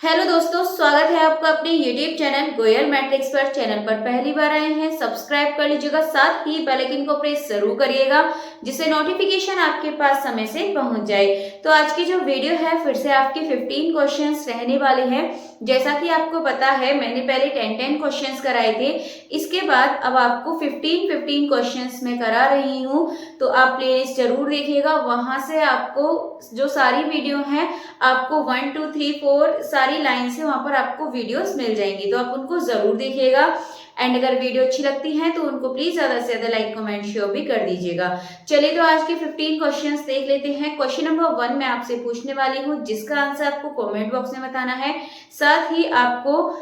Hello दोस्तों, स्वागत है आपका अपने YouTube चैनल गोयल मैट्रिक्स पर। चैनल पर पहली बार आए हैं, सब्सक्राइब कर लीजिएगा, साथ ही बेल आइकन को प्रेस जरूर करिएगा जिससे नोटिफिकेशन आपके पास समय से पहुंच जाए। तो आज की जो वीडियो है फिर से आपके 15 क्वेश्चंस रहने वाले हैं। जैसा कि आपको पता है मैंने पहले 10 क्वेश्चंस कराए थे, इसके बाद अब आपको 15 क्वेश्चंस मैं करा रही हूँ। तो आप प्लेलिस्ट जरूर देखिएगा, वहां से आपको जो सारी वीडियो हैं आपको 1 2 3 4 सारी लाइन से वहां पर आपको वीडियोस मिल जाएंगी, तो आप उनको जरूर देखिएगा। एंड अगर वीडियो अच्छी लगती है तो उनको प्लीज ज्यादा से ज्यादा लाइक कमेंट शेयर भी कर दीजिएगा। चलिए तो आज के 15 क्वेश्चंस देख लेते हैं। क्वेश्चन नंबर 1 मैं आपसे पूछने वाली हूँ, जिसका आंसर आपको कमेंट बॉक्स में बताना है। साथ ही आपको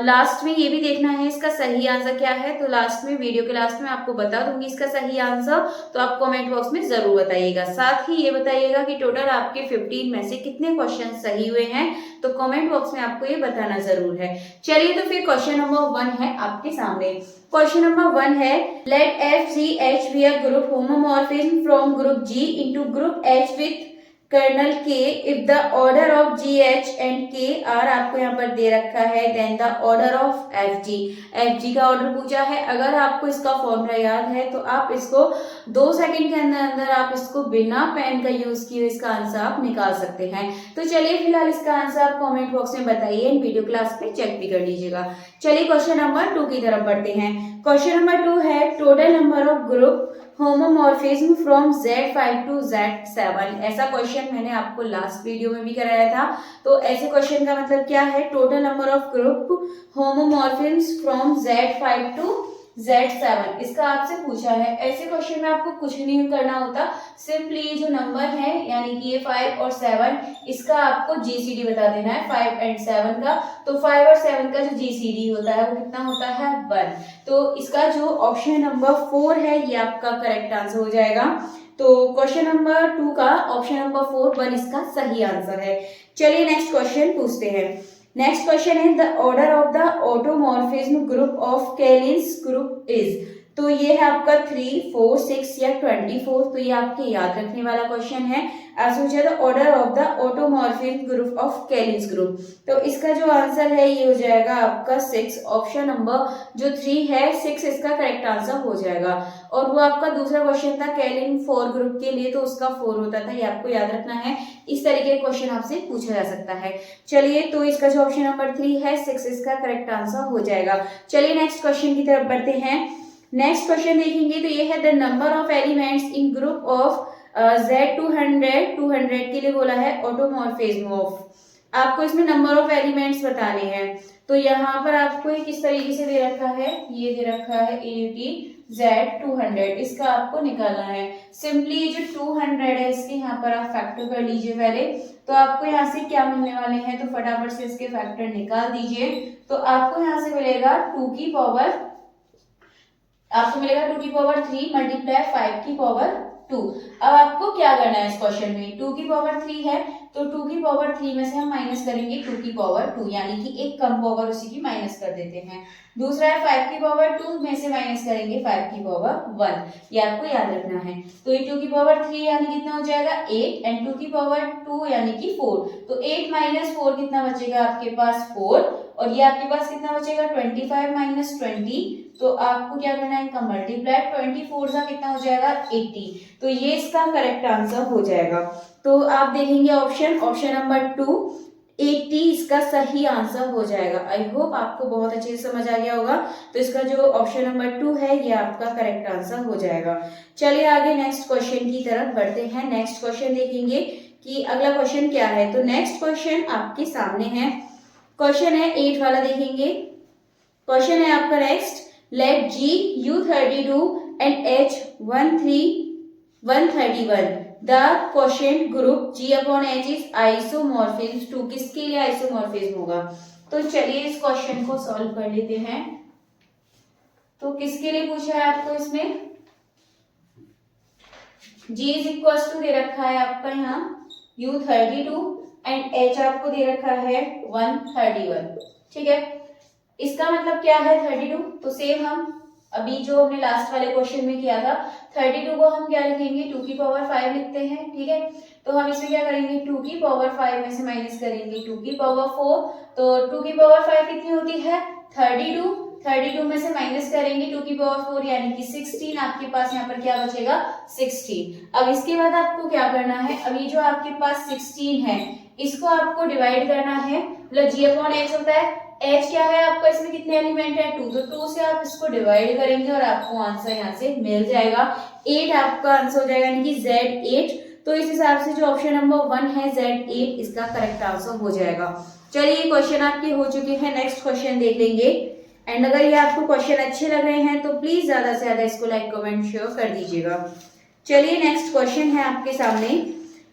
लास्ट में ये भी देखना है इसका सही आंसर क्या है। तो लास्ट में, वीडियो के लास्ट में आपको बता दूंगी इसका सही आंसर, तो आप कमेंट बॉक्स में जरूर बताइएगा। साथ ही ये बताइएगा कि टोटल आपके 15 में से कितने क्वेश्चन सही हुए हैं, तो कमेंट बॉक्स में आपको ये बताना जरूर है। चलिए तो फिर क्वेश्चन नंबर 1 है आपके सामने। क्वेश्चन नंबर 1 है, let F G H be a group homomorphism from group G into group H with kernel K if the order of G H and K are आपको यहाँ पर दे रखा है, then the order of F G का order पूछा है। अगर आपको इसका फॉर्मूला याद है तो आप इसको 2 सेकंड के अंदर अंदर आप इसको बिना पेन का यूज किए इसका आंसर आप निकाल सकते हैं। तो चलिए फिलहाल इसका आंसर आप कमेंट बॉक्स में बताइए एंड वीडियो क्लास में चेक भी कर लीजिएगा। चलिए क्वेश्चन नंबर 2 की तरफ बढ़ते हैं। क्वेश्चन नंबर 2 है, total number of group homomorphism from Z5 to Z7। ऐसा क्वेश्चन मैंने आपको लास्ट वीडियो में भी कराया था। तो ऐसे क्वेश्चन का मतलब क्या है, total number of group homomorphism from Z5 to Z7 इसका आपसे पूछा है। ऐसे क्वेश्चन में आपको कुछ नहीं करना होता, सिंपली जो नंबर है यानी कि ये 5 और 7 इसका आपको जीसीडी बता देना है 5 एंड 7 का। तो 5 और 7 का जो जीसीडी होता है वो कितना होता है 1। तो इसका जो ऑप्शन नंबर 4 है ये आपका करेक्ट आंसर हो जाएगा। तो क्वेश्चन नंबर 2 का ऑप्शन नंबर 4 1 इसका सही आंसर है। चलिए नेक्स्ट क्वेश्चन पूछते हैं। नेक्स्ट क्वेश्चन है, the order of the automorphism group of Klein's group is. तो ये है आपका 3 4 6 या 24। तो ये आपके याद रखने वाला क्वेश्चन है। The order of the automorphism group of Klein's group. तो इसका जो आंसर है ये हो जाएगा आपका 6। ऑप्शन नंबर जो 3 है 6 इसका करेक्ट आंसर हो जाएगा। और वो आपका दूसरा क्वेश्चन था केलिन 4 ग्रुप के लिए, तो उसका 4 होता था, ये आपको याद रखना है। इस तरीके के क्वेश्चन आपसे पूछा जा सकता है। चलिए तो इसका जो ऑप्शन नंबर 3 है 6 इसका करेक्ट आंसर हो जाएगा। चलिए नेक्स्ट क्वेश्चन की तरफ बढ़ते हैं। नेक्स्ट क्वेश्चन देखेंगे तो ये है, the number of elements in group of Z 200 के लिए बोला है ऑटोमॉर्फिज्म ऑफ। आपको इसमें नंबर ऑफ एलिमेंट्स बताने हैं। तो यहाँ पर आपको किस तरीके से दे रखा है, ये दे रखा है Z 200, इसका आपको निकालना है। सिंपली ये जो 200 है इसके यहाँ पर आप फैक्टर कर लीजिए पहले। तो आपको यहाँ से क्या मिलने वाले हैं, तो फटाफट से इसके फैक्टर निकाल दीजिए। तो आपको यहाँ से मिलेगा 2 की पावर 3 मल्टीप्लाई 5 की पावर 2। अब आपको क्या करना है इस क्वेश्चन में, 2 की पावर 3 है तो 2 की पावर 3 में से हम माइनस करेंगे 2 की पावर 2, यानी कि एक कम पावर उसी की माइनस कर देते हैं। दूसरा है 5 की पावर 2 में से माइनस करेंगे 5 की पावर 1, ये आपको याद रखना है। तो ये 2 की पावर 3 यानी कितना हो जाएगा 8 एंड 2 की पावर 2 यानी कि 4। तो 8 माइनस 4 कितना बचेगा आपके पास 4, और ये आपके पास कितना बचेगा 25 माइनस 20। तो आपको क्या करना है इनका मल्टीप्लाई, 24 का कितना हो जाएगा 80। तो ये इसका करेक्ट आंसर हो जाएगा। तो आप देखेंगे ऑप्शन नंबर 2 80 इसका सही आंसर हो जाएगा। आई होप आपको बहुत अच्छे से समझ आ गया होगा। तो इसका जो ऑप्शन नंबर 2 है ये आपका करेक्ट आंसर हो जाएगा। चलिए आगे नेक्स्ट क्वेश्चन की तरफ बढ़ते हैं। नेक्स्ट क्वेश्चन देखेंगे कि अगला क्वेश्चन क्या है। तो नेक्स्ट क्वेश्चन आपके सामने है, क्वेश्चन है 8 वाला देखेंगे। क्वेश्चन है आपका next, let G U32 and H 131 the quotient group G upon H is isomorphism to। किसके लिए आइसोमॉर्फिज्म होगा, तो चलिए इस क्वेश्चन को सॉल्व कर लेते हैं। तो किसके लिए पूछा है आपको, इसमें G इज इक्वल टू दे रखा है आपका यहाँ U32 एंड H आपको दे रखा है 131। ठीक है, इसका मतलब क्या है 32। तो सेम हम अभी जो हमने लास्ट वाले क्वेश्चन में किया था, 32 को हम क्या लिखेंगे 2 की पावर 5 लिखते हैं। ठीक है, तो हम इसमें क्या करेंगे, 2 की पावर 5 में से माइनस करेंगे 2 की पावर 4, तो 2 की पावर 5 कितनी होती है 32, 32 में से माइनस करेंगे 2 की पावर 4 यानी कि 16, आपके पास यहाँ पर क्या बचेगा 16। अब इसके बाद आपको क्या करना है, अब ये जो आपके पास 16 है इसको आपको डिवाइड करना है, मतलब g अपॉन h होता है, h क्या है आपका, इसमें कितने एलिमेंट है 2, तो 2 से आप इसको डिवाइड करेंगे और आपको आंसर यहाँ से मिल जाएगा 8, आपका आंसर हो जाएगा यानी कि Z8। तो इस हिसाब से जो ऑप्शन नंबर 1 है Z8 इसका करेक्ट आंसर हो जाएगा। चलिए क्वेश्चन आपके हो चुके हैं, नेक्स्ट क्वेश्चन देख लेंगे। एंड अगर ये आपको क्वेश्चन अच्छे लग रहे हैं तो प्लीज ज्यादा से ज्यादा इसको लाइक कमेंट शेयर कर दीजिएगा। चलिए नेक्स्ट क्वेश्चन है आपके सामने,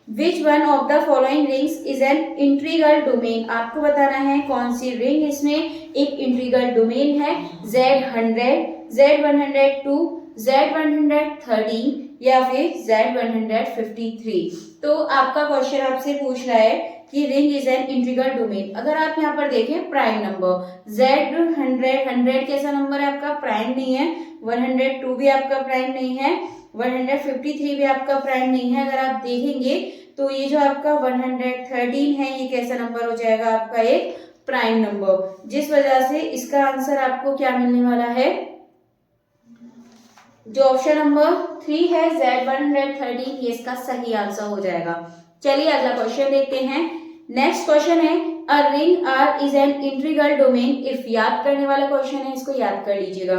which one of the following rings is an integral domain. आपको बताना है कौन सी रिंग इसमें एक इंट्रीगल डोमेन है, Z100, Z102, Z113 या फिर Z153। तो आपका क्वेश्चन आपसे पूछ रहा है कि ring is an integral domain. अगर आप यहाँ पर देखें प्राइम नंबर Z100 कैसा नंबर है आपका, प्राइम नहीं है, 102 भी आपका प्राइम नहीं है, 153 भी आपका प्राइम नहीं है। अगर आप देखेंगे तो ये जो आपका 113 है ये कैसा नंबर हो जाएगा आपका एक प्राइम नंबर, जिस वजह से इसका आंसर आपको क्या मिलने वाला है, जो ऑप्शन नंबर 3 है Z113 ये इसका सही आंसर हो जाएगा। चलिए अगला क्वेश्चन देखते हैं। नेक्स्ट क्वेश्चन है a ring R is an integral domain if. याद करने वाला क्वेश्चन है, इसको याद कर लीजिएगा।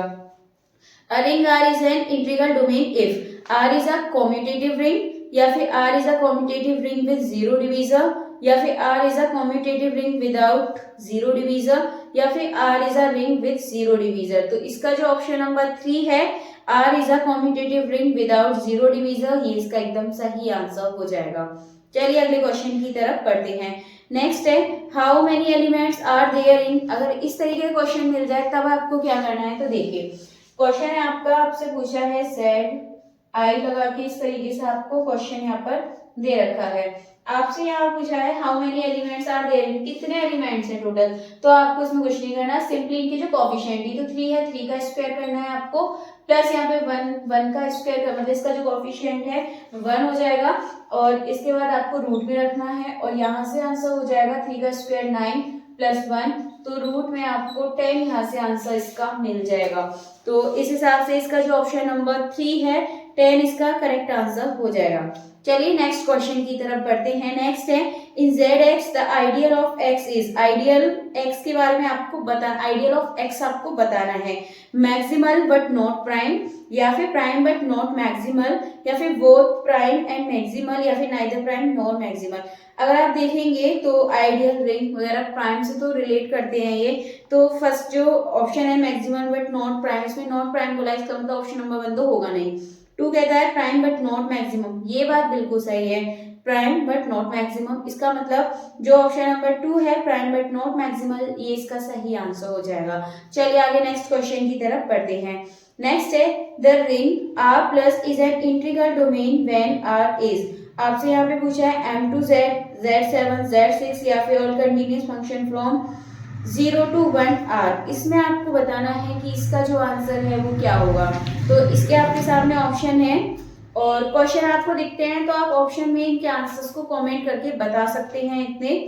A ring R is an integral domain if R is a commutative ring, या फिर R is a commutative ring with zero divisor, या फिर R is a commutative ring without zero divisor, या फिर R is a ring with zero divisor. तो इसका जो option number 3 है R is a commutative ring without zero divisor, ये इसका एकदम सही आंसर हो जाएगा। चलिए अगले क्वेश्चन की तरफ पढ़ते हैं। नेक्स्ट है how many elements are there in. अगर इस तरीके का क्वेश्चन मिल जाए तब आपको क्या करना है, तो देखिए क्वेश्चन है आपका, आपसे पूछा है Z I लगा के इस तरीके से आपको क्वेश्चन यहाँ पर दे रखा है। आपसे यहाँ पूछा है how many elements are there in, कितने एलिमेंट्स हैं टोटल, तो आपको इसमें कुछ नहीं करना, सिंपली इनके जो कोफिशिएंट है तो 3 है, 3 का स्क्वायर करना है आपको, प्लस यहाँ पे 1 का स्क्वायर करना, मतलब इसका जो कोफिशिएंट है 1 हो जाएगा, और इसके बाद आपको रूट में रखना है, और यहाँ से आंसर हो जाएगा 3 का स्क्वायर 9 प्लस 1, तो रूट में आपको 10 यहाँ से आंसर इसका मिल जाएगा। तो इस हिसाब से इसका जो ऑप्शन नंबर 3 है 10 इसका करेक्ट आंसर हो जाएगा। चलिए नेक्स्ट क्वेश्चन की तरफ बढ़ते हैं। नेक्स्ट है इन ZX the ideal of X is. Ideal X के बारे में आपको बताना, आइडियल ऑफ X आपको बताना है, मैक्सिमल बट नॉट प्राइम, या फिर प्राइम बट नॉट मैक्सिमल, या फिर बोथ प्राइम एंड मैक्सिमल, या फिर नाइदर प्राइम नॉर मैक्सिमल। अगर आप देखेंगे तो आइडियल रिंग वगैरह प्राइम से तो रिलेट करते हैं ये, तो फर्स्ट जो ऑप्शन है मैक्सिमम बट नॉट प्राइम, इसमें नॉट प्राइम बोला, इसका मतलब ऑप्शन नंबर 1 तो होगा नहीं। 2 कहता है प्राइम बट नॉट मैक्सिमम, ये बात बिल्कुल सही है, प्राइम बट नॉट मैक्सिमम, इसका मतलब जो ऑप्शन नंबर 2 है प्राइम बट नॉट मैक्सिमल, ये इसका सही आंसर हो जाएगा। चलिए आगे नेक्स्ट क्वेश्चन की तरफ बढ़ते हैं। नेक्स्ट है the ring R plus is an integral domain when R is. आपसे यहाँ पे पूछा है M2Z, Z7, Z6 या फिर all continuous function from 0 to 1 R। इसमें आपको बताना है कि इसका जो आंसर है वो क्या होगा। तो इसके आपके सामने ऑप्शन है और क्वेश्चन आपको दिखते हैं, तो आप ऑप्शन में इनके आंसर्स को कमेंट करके बता सकते हैं इतने।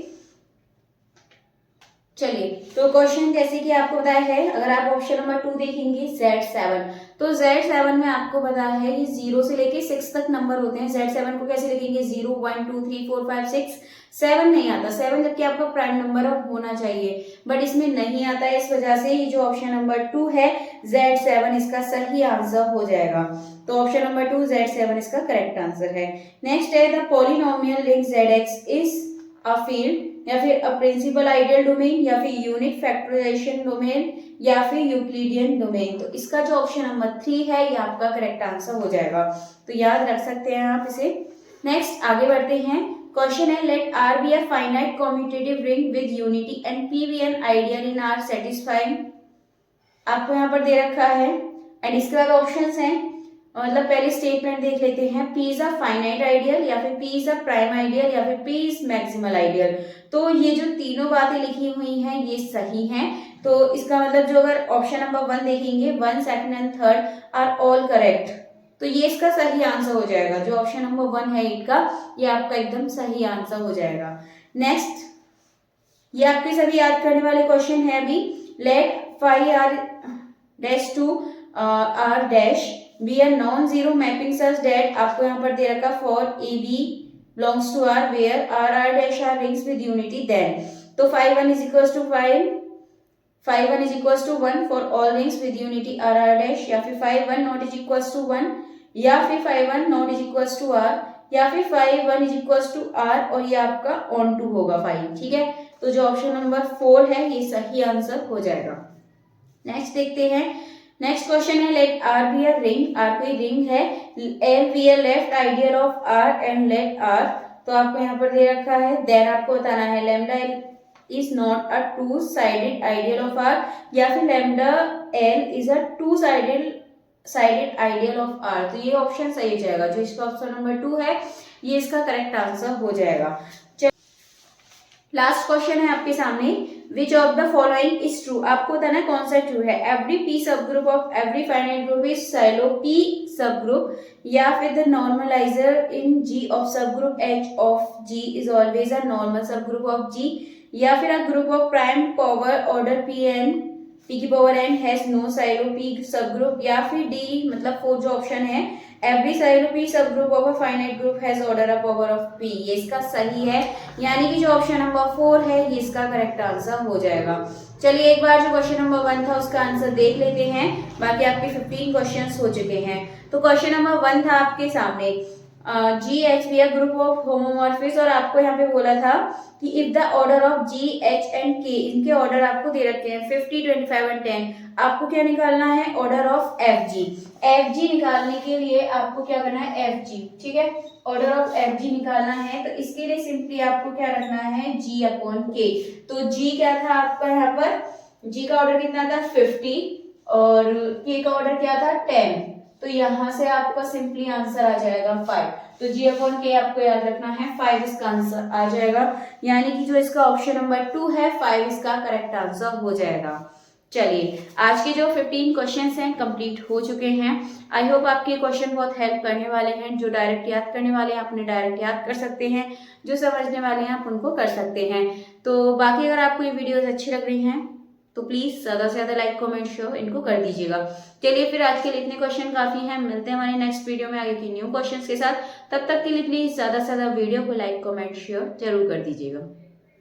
चलिए तो क्वेश्चन जैसे कि आपको बताया है, अगर आप ऑप्शन नंबर 2 देखेंगे Z7, तो Z7 में आपको बताया है कि 0 से लेके 6 तक नंबर होते हैं। Z7 को कैसे लिखेंगे, 0 1 2 3 4 5 6, 7 नहीं आता, 7 जबकि आपका प्राइम नंबर होना चाहिए, बट इसमें नहीं आता है, इस वजह से ये जो ऑप्शन नंबर 2 है Z7 इसका सही आंसर हो जाएगा। तो ऑप्शन नंबर 2 Z7 इसका करेक्ट आंसर है। नेक्स्ट है the polynomial ring ZX is a field, या फिर अ प्रिंसिपल आइडियल डोमेन, या फिर यूनिक फैक्टराइजेशन डोमेन, या फिर यूक्लिडियन डोमेन। तो इसका जो ऑप्शन नंबर 3 है ये आपका करेक्ट आंसर हो जाएगा, तो याद रख सकते हैं आप इसे। नेक्स्ट आगे बढ़ते हैं। क्वेश्चन है let R be a finite commutative ring with unity and P be an ideal in R satisfying. आपको यहाँ पर दे रखा है एंड इसके बाद ऑप्शंस हैं, मतलब पहले स्टेटमेंट देख लेते हैं, P is a finite ideal, या फिर P is a prime ideal, या फिर P इज मैक्सिमल आइडियल। तो ये जो तीनों बातें लिखी हुई हैं ये सही हैं, तो इसका मतलब जो अगर ऑप्शन नंबर 1 देखेंगे 1 2 एंड 3 आर ऑल करेक्ट, तो ये इसका सही आंसर हो जाएगा। जो ऑप्शन नंबर 1 है 8 का, ये आपका एकदम सही आंसर हो जाएगा। नेक्स्ट, ये आपके सभी याद करने वाले क्वेश्चन है अभी। Let phi R dash to R dash be R non zero mapping such that, आपको यहाँ पर दे रखा for a b belongs to R where R dash are rings with unity then. तो 5 1 is equal to 5 1 is equal to 1 for all rings with unity R dash, या फिर 5 1 not is equal to 1, या फिर 5 1 not is equal to R, या फिर 5 1 is equal to are और ये आपका ऑन टू होगा 5। ठीक है, तो जो ऑप्शन नंबर 4 है ये सही आंसर हो जाएगा। नेक्स्ट देखते हैं। नेक्स्ट क्वेश्चन है let R be a ring, R कोई रिंग है, L be a left ideal of R and let R, तो आपको यहाँ पर दे रखा है देन आपको बताना है lambda is not a two sided ideal of R, या फिर lambda L is a two sided ideal of R. तो ये ऑप्शन सही हो जाएगा। जो इसका ऑप्शन नंबर 2 है ये इसका करेक्ट आंसर हो जाएगा। लास्ट क्वेश्चन है आपके सामने, which of the following is true, आपको बताना कौन सा ट्रू है। Every P subgroup of every finite group is Sylow P subgroup, या फिर the normaliser in G of subgroup H of G is always a normal subgroup of G, या फिर a group of prime power order P की power N has no Sylow P subgroup, या फिर D मतलब 4 जो option है every silo P subgroup of a finite group has order a power of P. ये इसका सही है, यानी कि जो ऑप्शन नंबर 4 है ये इसका करेक्ट आंसर हो जाएगा। चलिए एक बार जो क्वेश्चन नंबर 1 था उसका आंसर देख लेते हैं, बाकी आपके 15 क्वेश्चंस हो चुके हैं। तो क्वेश्चन नंबर 1 था आपके सामने G H be group of homomorphism, और आपको यहाँ पे बोला था कि if the order of G H and K, इनके ऑर्डर आपको दे रखे हैं 50 25 एंड 10, आपको क्या निकालना है order of F ji. F G निकालने के लिए आपको क्या करना है एफ जी, ठीक है, ऑर्डर ऑफ एफ जी निकालना है। तो इसके लिए सिंपली आपको क्या रखना है जी अपॉन के। तो जी क्या था आपका यहाँ पर, जी का ऑर्डर कितना था 50 और के का ऑर्डर क्या था 10, तो यहाँ से आपका सिंपली आंसर आ जाएगा 5। तो जी अपॉन के आपको याद रखना है 5 इसका आंसर आ जाएगा, यानी कि जो इसका ऑप्शन नंबर 2 है 5 इसका करेक्ट आंसर हो जाएगा। चलिए आज के जो 15 क्वेश्चंस हैं कंप्लीट हो चुके हैं। आई होप आपके क्वेश्चन बहुत हेल्प करने वाले हैं। जो डायरेक्ट याद करने वाले हैं अपने डायरेक्ट याद कर सकते हैं, जो समझने वाले हैं आप उनको कर सकते हैं। तो बाकी अगर आपको ये वीडियोस अच्छी लग रही हैं तो प्लीज ज्यादा से ज्यादा लाइक कमेंट शेयर इनको कर दीजिएगा। चलिए फिर आज के लिए इतने क्वेश्चन काफी हैं, मिलते हैं हमारी नेक्स्ट वीडियो में आगे की न्यू क्वेश्चंस के साथ। तब तक के लिए प्लीज ज्यादा से ज्यादा वीडियो को लाइक कमेंट शेयर जरूर कर दीजिएगा।